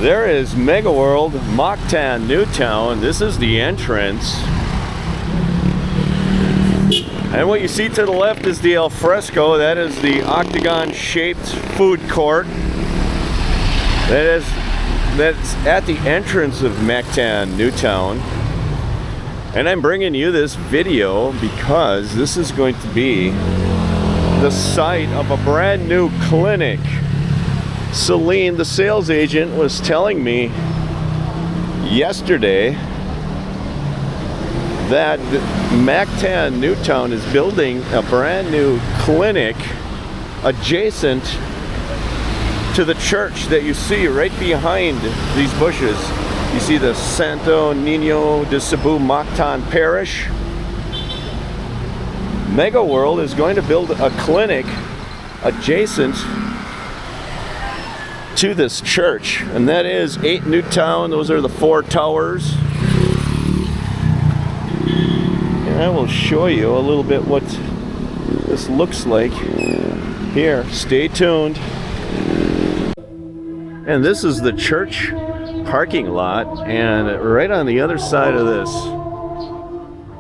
There is Mega World Mactan Newtown. This is the entrance. And what you see to the left is the alfresco. That is the octagon-shaped food court. That's at the entrance of Mactan Newtown. And I'm bringing you this video because this is going to be the site of a brand new clinic. Celine, the sales agent, was telling me yesterday that Mactan Newtown is building a brand new clinic adjacent to the church that you see right behind these bushes. You see the Santo Niño de Cebu Mactan Parish. Mega World is going to build a clinic adjacent to this church, and that is 8 Newtown. Those are the 4 towers. And I will show you a little bit what this looks like here. Stay tuned. And this is the church parking lot, and right on the other side of this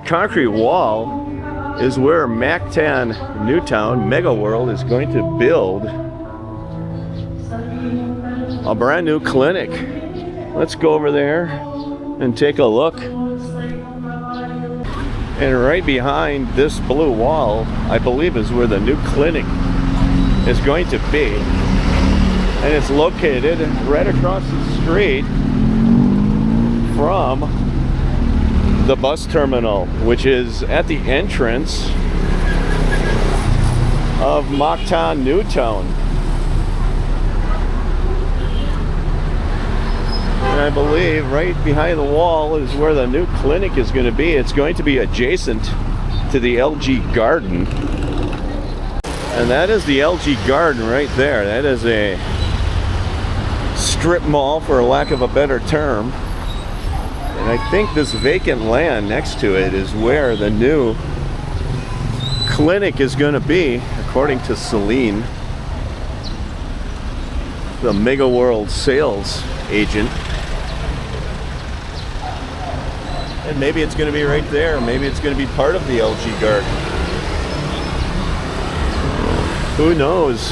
concrete wall is where Mactan Newtown Mega World is going to build a brand new clinic. Let's go over there and take a look. And right behind this blue wall, I believe, is where the new clinic is going to be. And it's located right across the street from the bus terminal, which is at the entrance of Mactan Newtown. And I believe right behind the wall is where the new clinic is going to be. It's going to be adjacent to the LG Garden. And that is the LG Garden right there. That is a strip mall, for lack of a better term. And I think this vacant land next to it is where the new clinic is going to be, according to Celine, the Mega World sales agent. And maybe it's going to be right there. Maybe it's going to be part of the LG Garden. Who knows?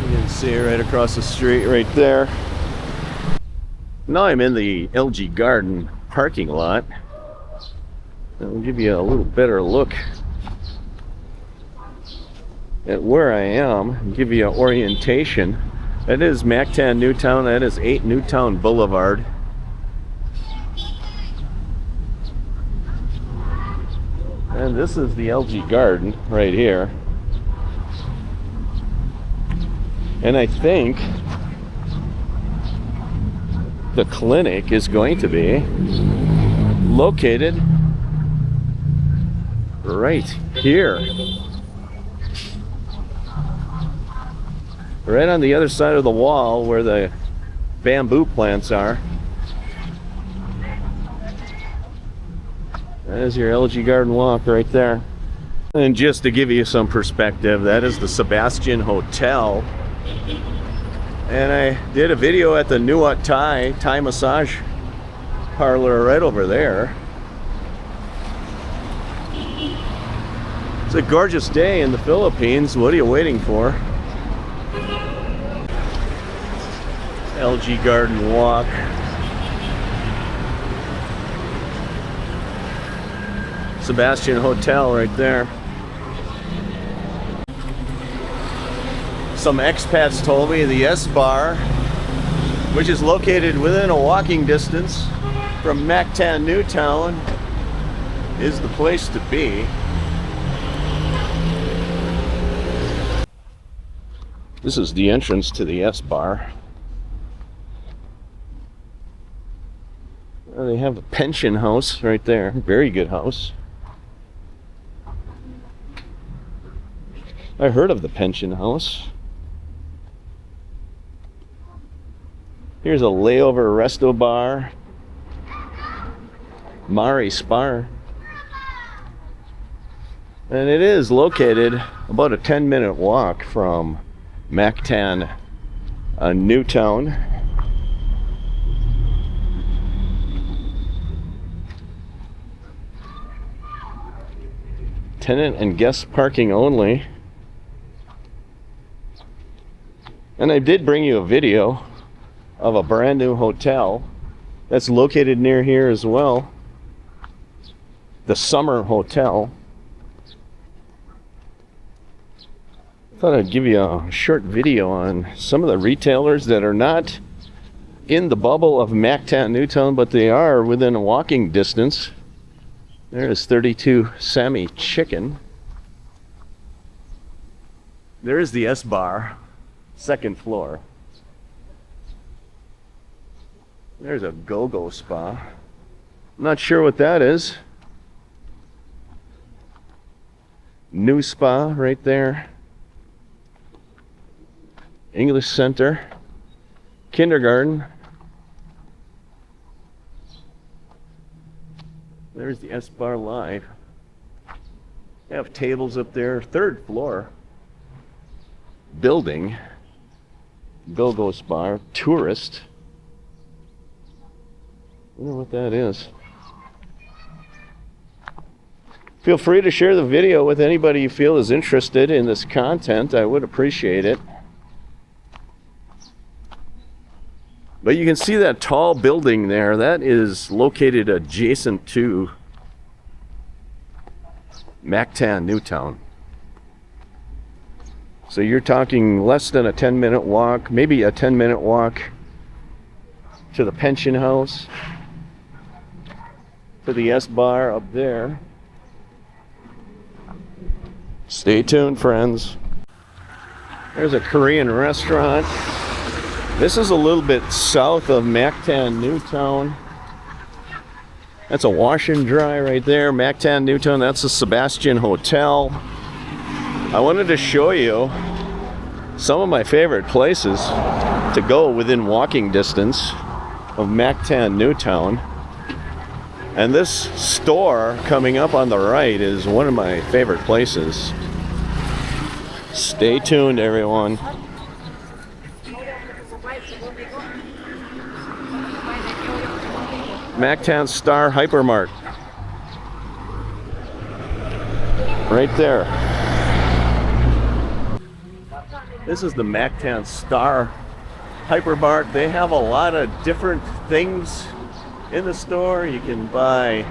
You can see it right across the street right there. Now I'm in the LG Garden parking lot. I'll give you a little better look at where I am and give you an orientation. That is Mactan Newtown. That is 8 Newtown Boulevard. And this is the LG Garden right here. And I think the clinic is going to be located right here. Right on the other side of the wall where the bamboo plants are. There's your LG Garden walk right there. And just to give you some perspective, that is the Sebastian Hotel. And I did a video at the Nuat Thai massage parlor right over there. It's a gorgeous day in the Philippines. What are you waiting for? LG Garden walk. Sebastian Hotel right there. Some expats told me the Esbar, which is located within a walking distance from Mactan Newtown, is the place to be. This is the entrance to the Esbar. They have a pension house right there. Very good house. I heard of the pension house. Here's a layover resto bar. Mari Spar. And it is located about a 10-minute walk from Mactan Newtown. Tenant and guest parking only. And I did bring you a video of a brand new hotel that's located near here as well. The Summer Hotel. Thought I'd give you a short video on some of the retailers that are not in the bubble of Mactan Newtown, but they are within a walking distance. There's 32 Sammy Chicken. There's the Esbar, second floor. There's a go-go spa. Not sure what that is. New spa right there. English Center. Kindergarten. There's the Esbar Live. They have tables up there. Third floor. Building. Go-go spa. Tourist. I wonder what that is. Feel free to share the video with anybody you feel is interested in this content. I would appreciate it. But you can see that tall building there. That is located adjacent to Mactan Newtown. So you're talking less than a 10-minute walk, maybe a 10-minute walk to the pension house, to the S-Bar up there. Stay tuned, friends. There's a Korean restaurant. This is a little bit south of Mactan Newtown. That's a wash and dry right there. Mactan Newtown, that's the Sebastian Hotel. I wanted to show you some of my favorite places to go within walking distance of Mactan Newtown. And this store coming up on the right is one of my favorite places. Stay tuned, everyone. Mactan Star Hypermark. Right there. This is the Mactan Star Hypermark. They have a lot of different things in the store. You can buy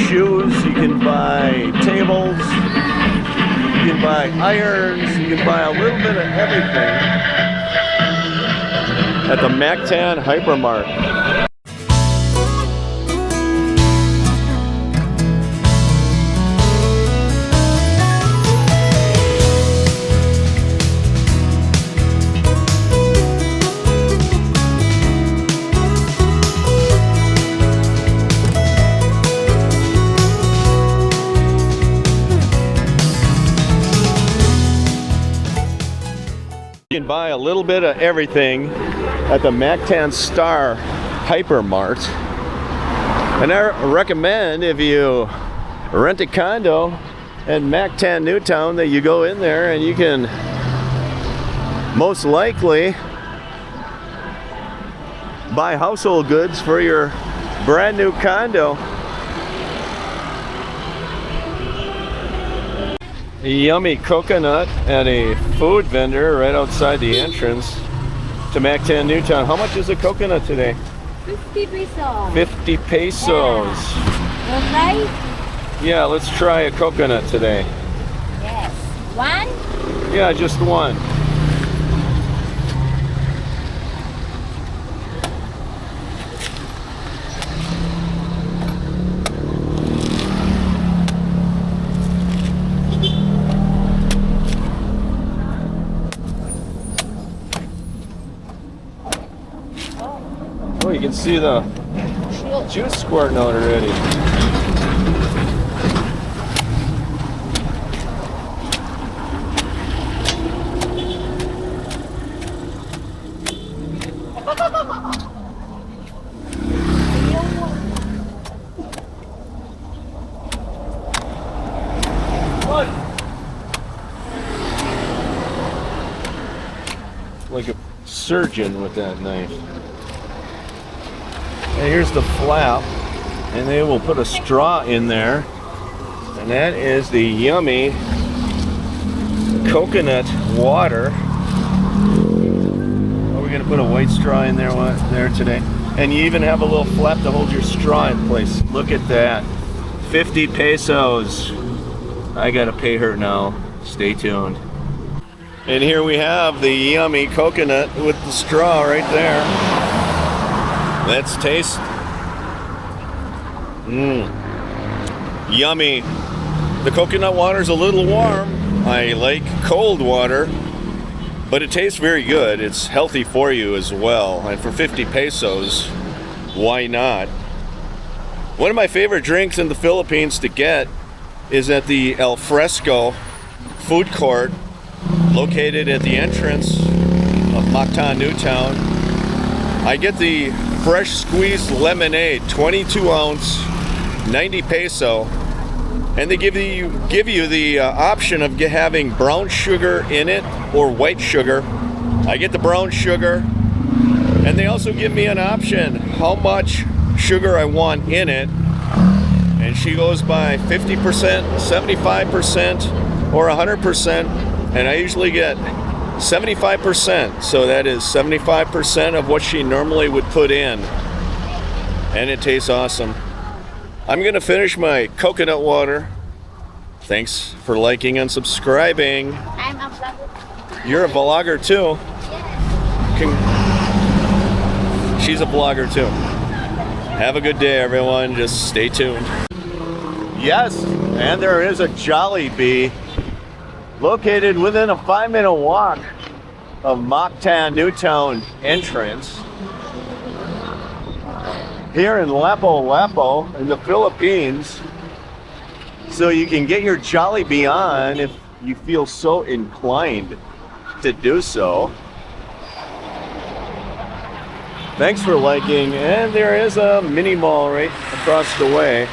shoes, you can buy tables, you can buy irons, you can buy a little bit of everything at the Mactan Hypermark. You can buy a little bit of everything at the Mactan Star Hypermart. And I recommend, if you rent a condo in Mactan Newtown, that you go in there and you can most likely buy household goods for your brand new condo. A yummy coconut at a food vendor right outside the entrance to Mactan Newtown. How much is a coconut today? 50 pesos. 50 pesos. Yeah. Okay. Yeah, let's try a coconut today. Yes. One? Yeah, just one. Oh, you can see the juice squirting out already. like a surgeon with that knife. And here's the flap, and they will put a straw in there, and that is the yummy coconut water. Are we gonna put a white straw in there today? And you even have a little flap to hold your straw in place. Look at that. 50 pesos. I gotta pay her now. Stay tuned. And here we have the yummy coconut with the straw right there. Let's taste. Yummy. The coconut water's a little warm. I like cold water, but it tastes very good. It's healthy for you as well. And for 50 pesos, why not? One of my favorite drinks in the Philippines to get is at the Al Fresco food court located at the entrance of Mactan Newtown. I get the fresh squeezed lemonade, 22 ounce, 90 peso, and they give you the option of having brown sugar in it or white sugar. I get the brown sugar, and they also give me an option how much sugar I want in it, and she goes by 50%, 75%, or 100%, and I usually get 75%, so that is 75% of what she normally would put in, and it tastes awesome. I'm gonna finish my coconut water. Thanks for liking and subscribing. I'm a vlogger. You're a vlogger too? Yes. She's a vlogger too. Have a good day, everyone. Just stay tuned. Yes, and there is a Jollibee located within a 5-minute walk of Mactan Newtown entrance here in Lapu-Lapu in the Philippines. So you can get your Jollibee on if you feel so inclined to do so. Thanks for liking, and there is a mini mall right across the way.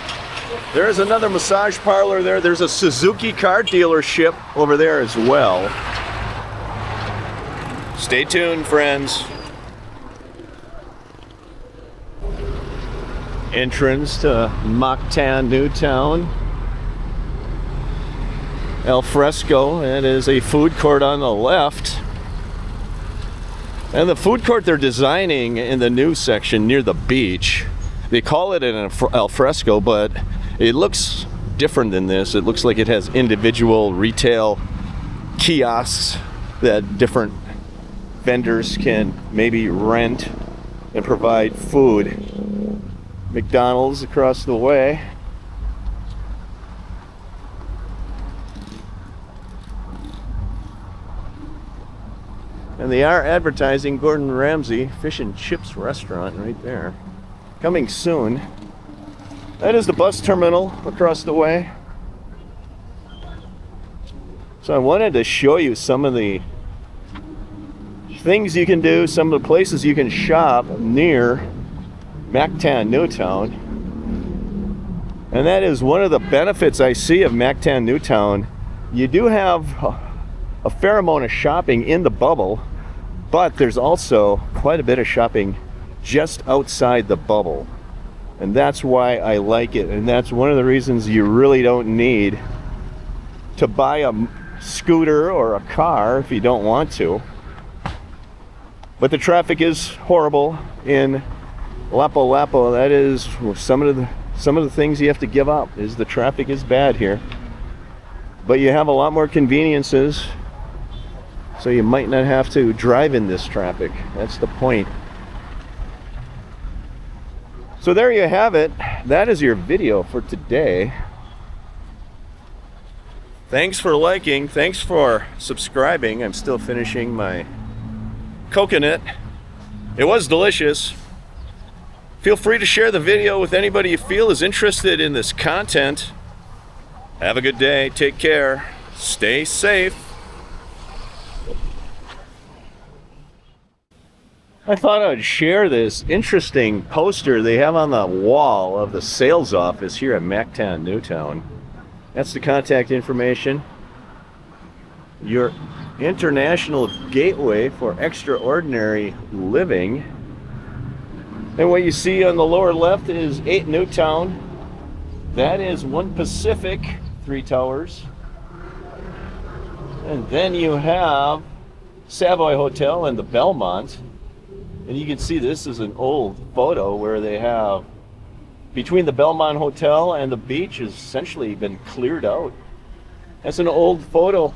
There is another massage parlor there. There's a Suzuki car dealership over there as well. Stay tuned, friends. Entrance to Mactan Newtown. Al Fresco, it is a food court on the left. And the food court they're designing in the new section near the beach, they call it an Al Fresco, but it looks different than this. It looks like it has individual retail kiosks that different vendors can maybe rent and provide food. McDonald's across the way. And they are advertising Gordon Ramsay Fish and Chips restaurant right there. Coming soon. That is the bus terminal across the way. So I wanted to show you some of the things you can do, some of the places you can shop near Mactan Newtown. And that is one of the benefits I see of Mactan Newtown. You do have a fair amount of shopping in the bubble, but there's also quite a bit of shopping just outside the bubble. And that's why I like it, and that's one of the reasons you really don't need to buy a scooter or a car if you don't want to. But the traffic is horrible in Lapu-Lapu. That is some of the things you have to give up, is the traffic is bad here. But you have a lot more conveniences, so you might not have to drive in this traffic. That's the point. So there you have it. That is your video for today. Thanks for liking. Thanks for subscribing. I'm still finishing my coconut. It was delicious. Feel free to share the video with anybody you feel is interested in this content. Have a good day. Take care. Stay safe. I thought I'd share this interesting poster they have on the wall of the sales office here at Mactan Newtown. That's the contact information. your international gateway for extraordinary living. And what you see on the lower left is 8 Newtown. That is One Pacific, 3 towers. And then you have Savoy Hotel and the Belmont. And you can see this is an old photo where they have, between the Belmont Hotel and the beach, has essentially been cleared out. That's an old photo.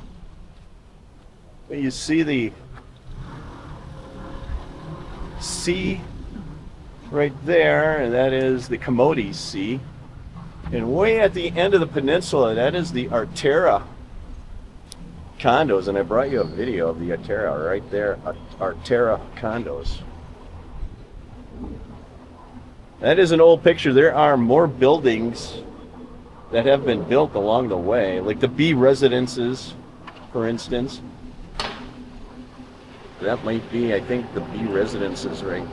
You see the sea right there, and that is the Commodity Sea. And way at the end of the peninsula, that is the Arterra condos, and I brought you a video of the Arterra right there, Arterra condos. That is an old picture. There are more buildings that have been built along the way, like the B residences, for instance. That might be, I think, the B residences right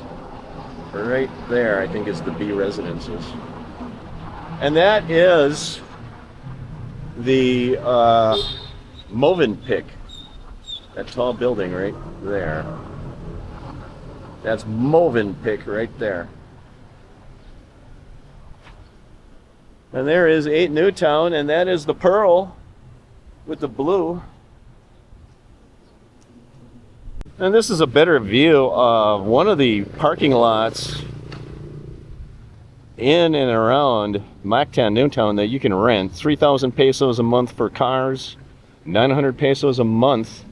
there, I think is the B residences. And that is the Movenpick, that tall building right there. That's Movenpick right there. And there is 8 Newtown, and that is the Pearl with the blue. And this is a better view of one of the parking lots in and around Mactan Newtown that you can rent. 3,000 pesos a month for cars, 900 pesos a month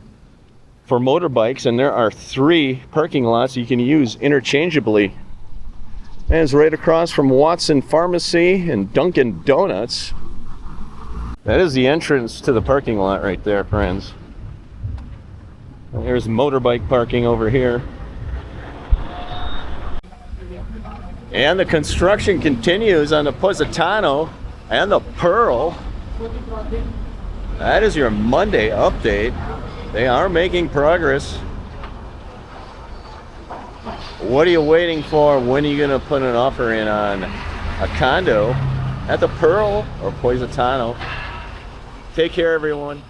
for motorbikes, and there are 3 parking lots you can use interchangeably. And it's right across from Watson Pharmacy and Dunkin' Donuts. That is the entrance to the parking lot right there, friends. And there's motorbike parking over here. And the construction continues on the Positano and the Pearl. That is your Monday update. They are making progress. What are you waiting for? When are you going to put an offer in on a condo at the Pearl or Positano? Take care, everyone.